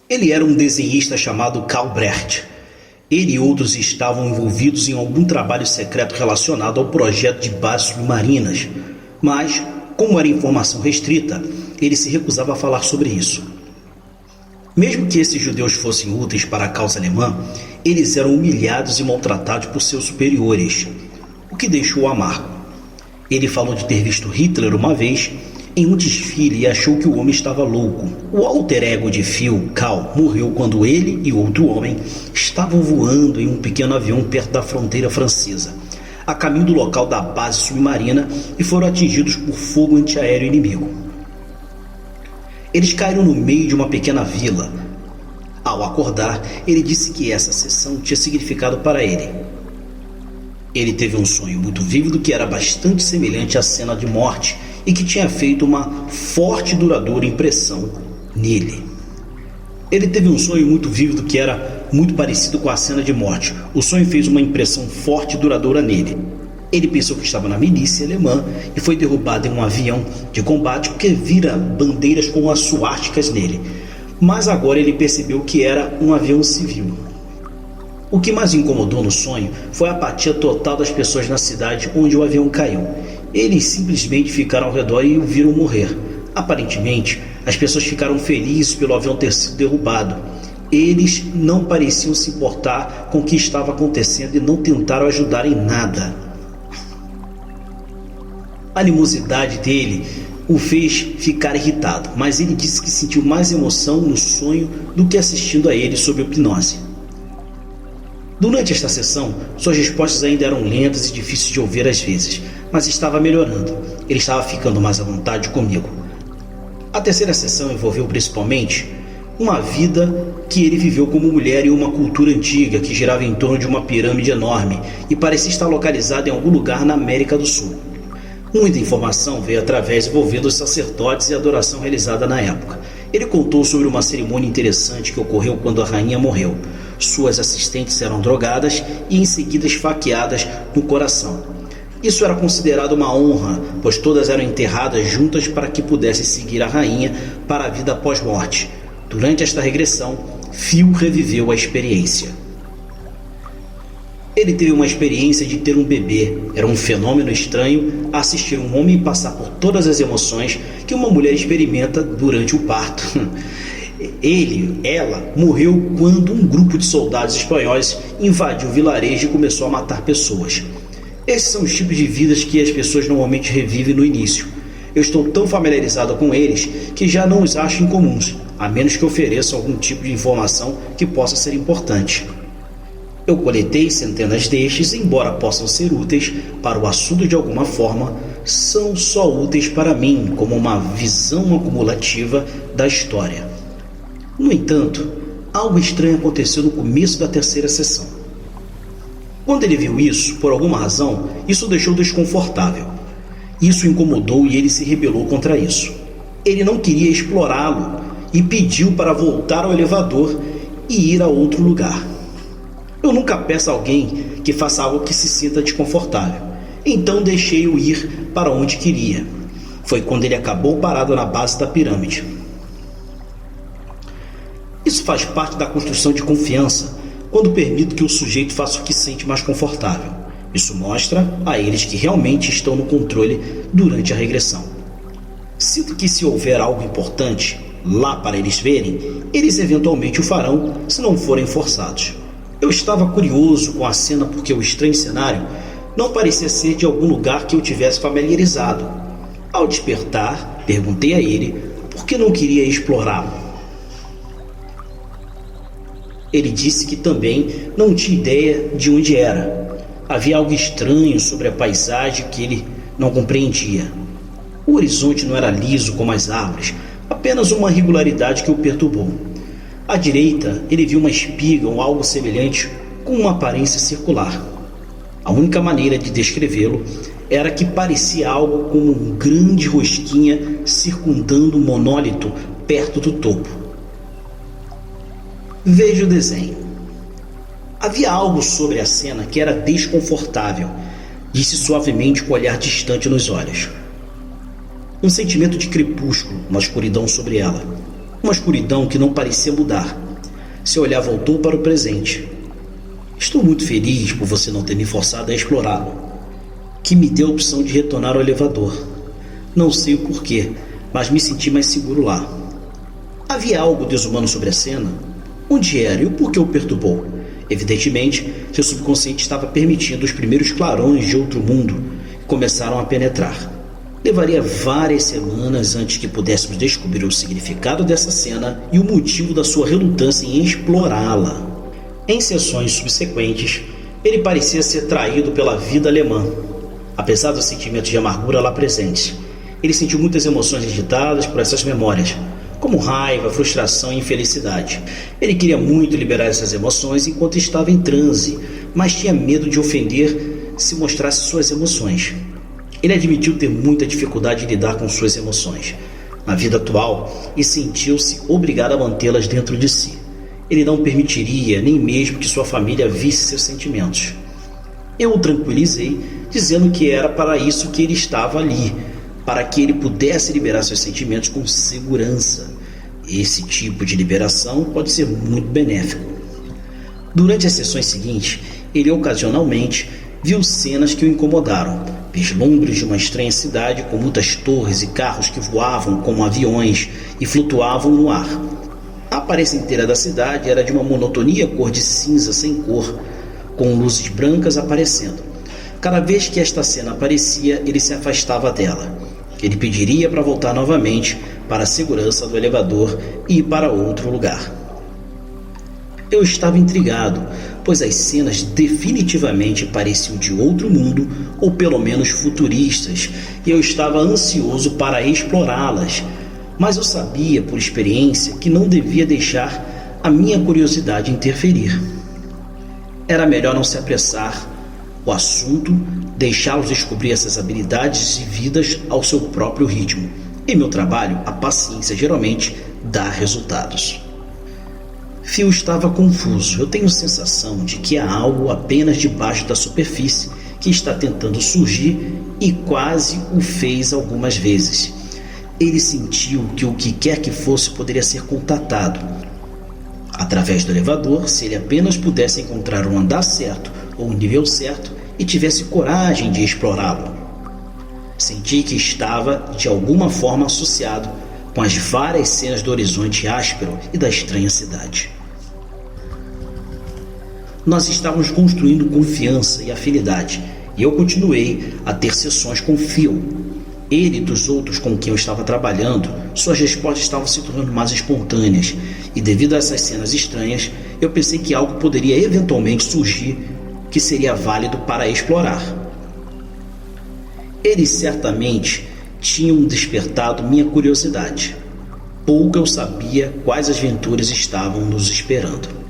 Ele era um desenhista chamado Karl Brecht. Ele e outros estavam envolvidos em algum trabalho secreto relacionado ao projeto de bases submarinas, mas, como era informação restrita, ele se recusava a falar sobre isso. Mesmo que esses judeus fossem úteis para a causa alemã, eles eram humilhados e maltratados por seus superiores, o que deixou-o amargo. Ele falou de ter visto Hitler uma vez em um desfile e achou que o homem estava louco. O alter ego de Phil, Karl, morreu quando ele e outro homem estavam voando em um pequeno avião perto da fronteira francesa, a caminho do local da base submarina, e foram atingidos por fogo antiaéreo inimigo. Eles caíram no meio de uma pequena vila. Ao acordar, ele disse que essa sessão tinha significado para ele. Ele teve um sonho muito vívido que era bastante semelhante à cena de morte e que tinha feito uma forte e duradoura impressão nele. Ele teve um sonho muito vívido que era muito parecido com a cena de morte. O sonho fez uma impressão forte e duradoura nele. Ele pensou que estava na milícia alemã e foi derrubado em um avião de combate porque vira bandeiras com as suásticas nele. Mas agora ele percebeu que era um avião civil. O que mais incomodou no sonho foi a apatia total das pessoas na cidade onde o avião caiu. Eles simplesmente ficaram ao redor e o viram morrer. Aparentemente, as pessoas ficaram felizes pelo avião ter sido derrubado. Eles não pareciam se importar com o que estava acontecendo e não tentaram ajudar em nada. A animosidade dele o fez ficar irritado, mas ele disse que sentiu mais emoção no sonho do que assistindo a ele sob hipnose. Durante esta sessão, suas respostas ainda eram lentas e difíceis de ouvir às vezes, mas estava melhorando. Ele estava ficando mais à vontade comigo. A terceira sessão envolveu principalmente uma vida que ele viveu como mulher em uma cultura antiga que girava em torno de uma pirâmide enorme e parecia estar localizada em algum lugar na América do Sul. Muita informação veio através envolvendo os sacerdotes e a adoração realizada na época. Ele contou sobre uma cerimônia interessante que ocorreu quando a rainha morreu. Suas assistentes eram drogadas e em seguida esfaqueadas no coração. Isso era considerado uma honra, pois todas eram enterradas juntas para que pudessem seguir a rainha para a vida pós-morte. Durante esta regressão, Phil reviveu a experiência. Ele teve uma experiência de ter um bebê. Era um fenômeno estranho assistir um homem passar por todas as emoções que uma mulher experimenta durante o parto. Ela morreu quando um grupo de soldados espanhóis invadiu o vilarejo e começou a matar pessoas. Esses são os tipos de vidas que as pessoas normalmente revivem no início. Eu estou tão familiarizado com eles que já não os acho incomuns, a menos que ofereçam algum tipo de informação que possa ser importante. Eu coletei centenas destes, embora possam ser úteis para o assunto de alguma forma, são só úteis para mim como uma visão acumulativa da história. No entanto, algo estranho aconteceu no começo da terceira sessão. Quando ele viu isso, por alguma razão, isso o deixou desconfortável. Isso o incomodou e ele se rebelou contra isso. Ele não queria explorá-lo e pediu para voltar ao elevador e ir a outro lugar. Eu nunca peço a alguém que faça algo que se sinta desconfortável. Então deixei-o ir para onde queria. Foi quando ele acabou parado na base da pirâmide. Isso faz parte da construção de confiança, quando permito que o sujeito faça o que sente mais confortável. Isso mostra a eles que realmente estão no controle durante a regressão. Sinto que se houver algo importante lá para eles verem, eles eventualmente o farão se não forem forçados. Eu estava curioso com a cena porque o estranho cenário não parecia ser de algum lugar que eu tivesse familiarizado. Ao despertar, perguntei a ele por que não queria explorá-lo. Ele disse que também não tinha ideia de onde era. Havia algo estranho sobre a paisagem que ele não compreendia. O horizonte não era liso como as árvores, apenas uma irregularidade que o perturbou. À direita, ele viu uma espiga ou algo semelhante com uma aparência circular. A única maneira de descrevê-lo era que parecia algo como um grande rosquinha circundando um monólito perto do topo. Veja o desenho. Havia algo sobre a cena que era desconfortável, disse suavemente com o olhar distante nos olhos. Um sentimento de crepúsculo na escuridão sobre ela. uma escuridão que não parecia mudar. Seu olhar voltou para o presente. Estou muito feliz por você não ter me forçado a explorá-lo, que me deu a opção de retornar ao elevador. Não sei o porquê, mas me senti mais seguro lá. Havia algo desumano sobre a cena? Onde era e o porquê o perturbou? Evidentemente, seu subconsciente estava permitindo os primeiros clarões de outro mundo que começaram a penetrar. Levaria várias semanas antes que pudéssemos descobrir o significado dessa cena e o motivo da sua relutância em explorá-la. Em sessões subsequentes, ele parecia ser traído pela vida alemã. Apesar dos sentimentos de amargura lá presentes, ele sentiu muitas emoções agitadas por essas memórias, como raiva, frustração e infelicidade. Ele queria muito liberar essas emoções enquanto estava em transe, mas tinha medo de ofender se mostrasse suas emoções. Ele admitiu ter muita dificuldade em lidar com suas emoções na vida atual e sentiu-se obrigado a mantê-las dentro de si. Ele não permitiria nem mesmo que sua família visse seus sentimentos. Eu o tranquilizei, dizendo que era para isso que ele estava ali, para que ele pudesse liberar seus sentimentos com segurança. Esse tipo de liberação pode ser muito benéfico. Durante as sessões seguintes, ele ocasionalmente viu cenas que o incomodaram, vislumbres de uma estranha cidade com muitas torres e carros que voavam como aviões e flutuavam no ar. A aparência inteira da cidade era de uma monotonia cor de cinza sem cor, com luzes brancas aparecendo. Cada vez que esta cena aparecia, ele se afastava dela. Ele pediria para voltar novamente para a segurança do elevador e ir para outro lugar. Eu estava intrigado, pois as cenas definitivamente pareciam de outro mundo, ou pelo menos futuristas, e eu estava ansioso para explorá-las. Mas eu sabia, por experiência, que não devia deixar a minha curiosidade interferir. Era melhor não se apressar o assunto, deixá-los descobrir essas habilidades e vidas ao seu próprio ritmo. Em meu trabalho, a paciência geralmente dá resultados. Phil estava confuso. Eu tenho a sensação de que há algo apenas debaixo da superfície que está tentando surgir e quase o fez algumas vezes. Ele sentiu que o que quer que fosse poderia ser contatado através do elevador se ele apenas pudesse encontrar um andar certo ou um nível certo e tivesse coragem de explorá-lo. Senti que estava de alguma forma associado com as várias cenas do horizonte áspero e da estranha cidade. Nós estávamos construindo confiança e afinidade, e eu continuei a ter sessões com Phil. Ele e dos outros com quem eu estava trabalhando, suas respostas estavam se tornando mais espontâneas, e devido a essas cenas estranhas, eu pensei que algo poderia eventualmente surgir que seria válido para explorar. Eles certamente tinham despertado minha curiosidade. Pouco eu sabia quais aventuras estavam nos esperando.